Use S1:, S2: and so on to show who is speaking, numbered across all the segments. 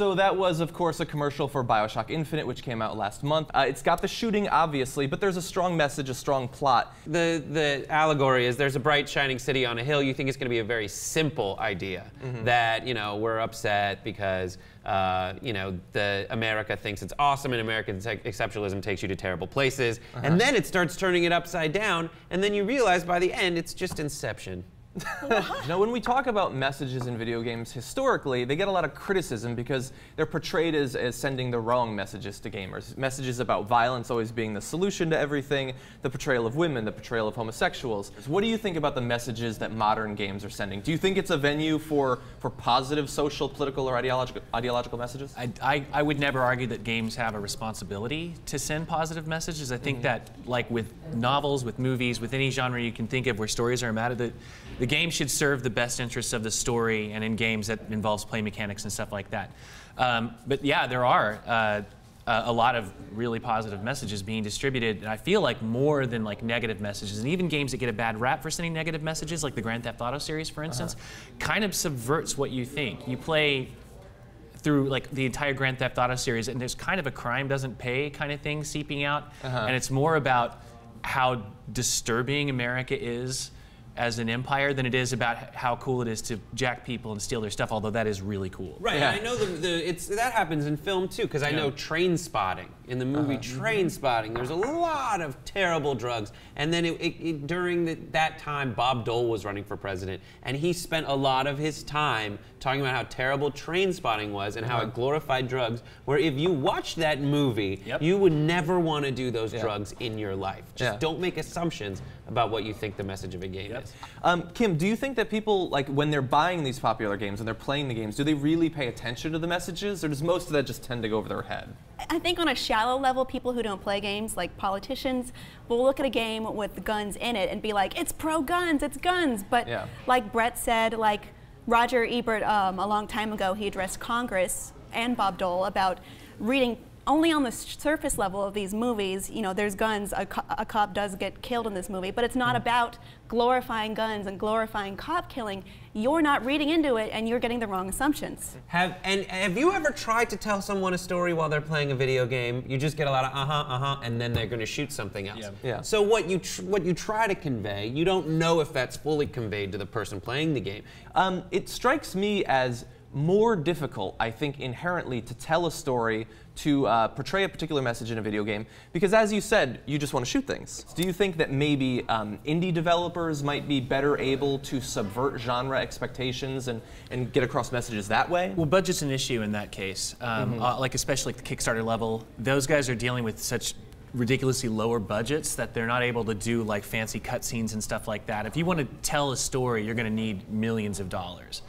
S1: So that was, of course, a commercial for Bioshock Infinite, which came out last month. It's got the shooting, obviously, but there's a strong message, a strong plot.
S2: The allegory is there's a bright, shining city on a hill. You think it's going to be a very simple idea that, you know, we're upset because, you know, America thinks it's awesome and American exceptionalism takes you to terrible places. And then it starts turning it upside down, and then you realize by the end it's just Inception.
S1: Now, when we talk about messages in video games, historically, they get a lot of criticism because they're portrayed as sending the wrong messages to gamers. Messages about violence always being the solution to everything, the portrayal of women, the portrayal of homosexuals. What do you think about the messages that modern games are sending? Do you think it's a venue for positive social, political, or ideological messages?
S3: I would never argue that games have a responsibility to send positive messages. I think that, like with novels, with movies, with any genre you can think of where stories are matter, the game should serve the best interests of the story, and in games that involves play mechanics and stuff like that. But yeah, there are a lot of really positive messages being distributed, and I feel like more than like negative messages. And even games that get a bad rap for sending negative messages, like the Grand Theft Auto series, for instance, kind of subverts what you think. You play through like the entire Grand Theft Auto series, and there's kind of a crime doesn't pay kind of thing seeping out, and it's more about how disturbing America is as an empire than it is about how cool it is to jack people and steal their stuff, although that is really cool.
S2: Right, and I know that happens in film too, because I know Train Spotting. In the movie Train Spotting, there's a lot of terrible drugs. And then during that time, Bob Dole was running for president, and he spent a lot of his time talking about how terrible Train Spotting was and how it glorified drugs, where if you watched that movie, you would never want to do those drugs in your life. Just don't make assumptions about what you think the message of a game is.
S1: Kim, do you think that people, like, when they're buying these popular games and they're playing the games, do they really pay attention to the messages, or does most of that just tend to go over their head?
S4: I think on a shallow level, people who don't play games, like politicians, will look at a game with guns in it and be like, it's pro-guns, it's guns. But like Brett said, like Roger Ebert a long time ago, he addressed Congress and Bob Dole about reading only on the surface level of these movies. You know, there's guns, a cop does get killed in this movie, but it's not about glorifying guns and glorifying cop killing. You're not reading into it, and you're getting the wrong assumptions.
S2: Have you ever tried to tell someone a story while they're playing a video game? You just get a lot of and then they're going to shoot something else. So what you try to convey, you don't know if that's fully conveyed to the person playing the game.
S1: It strikes me as more difficult, I think, inherently to tell a story, to portray a particular message in a video game, because as you said, you just want to shoot things. Do you think that maybe indie developers might be better able to subvert genre expectations and get across messages that way?
S3: Well, budget's an issue in that case. Like especially like the Kickstarter level, those guys are dealing with such ridiculously lower budgets that they're not able to do like fancy cutscenes and stuff like that. If you want to tell a story, you're going to need millions of dollars.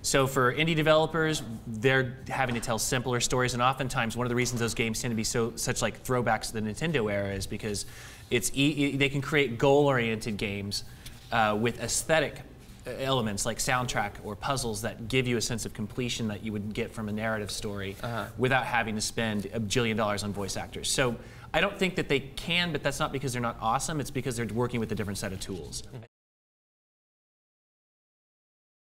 S3: So for indie developers, they're having to tell simpler stories, and oftentimes one of the reasons those games tend to be such like throwbacks to the Nintendo era is because they can create goal-oriented games with aesthetic elements like soundtrack or puzzles that give you a sense of completion that you would get from a narrative story without having to spend $1 billion on voice actors. So I don't think that they can, but that's not because they're not awesome, it's because they're working with a different set of tools.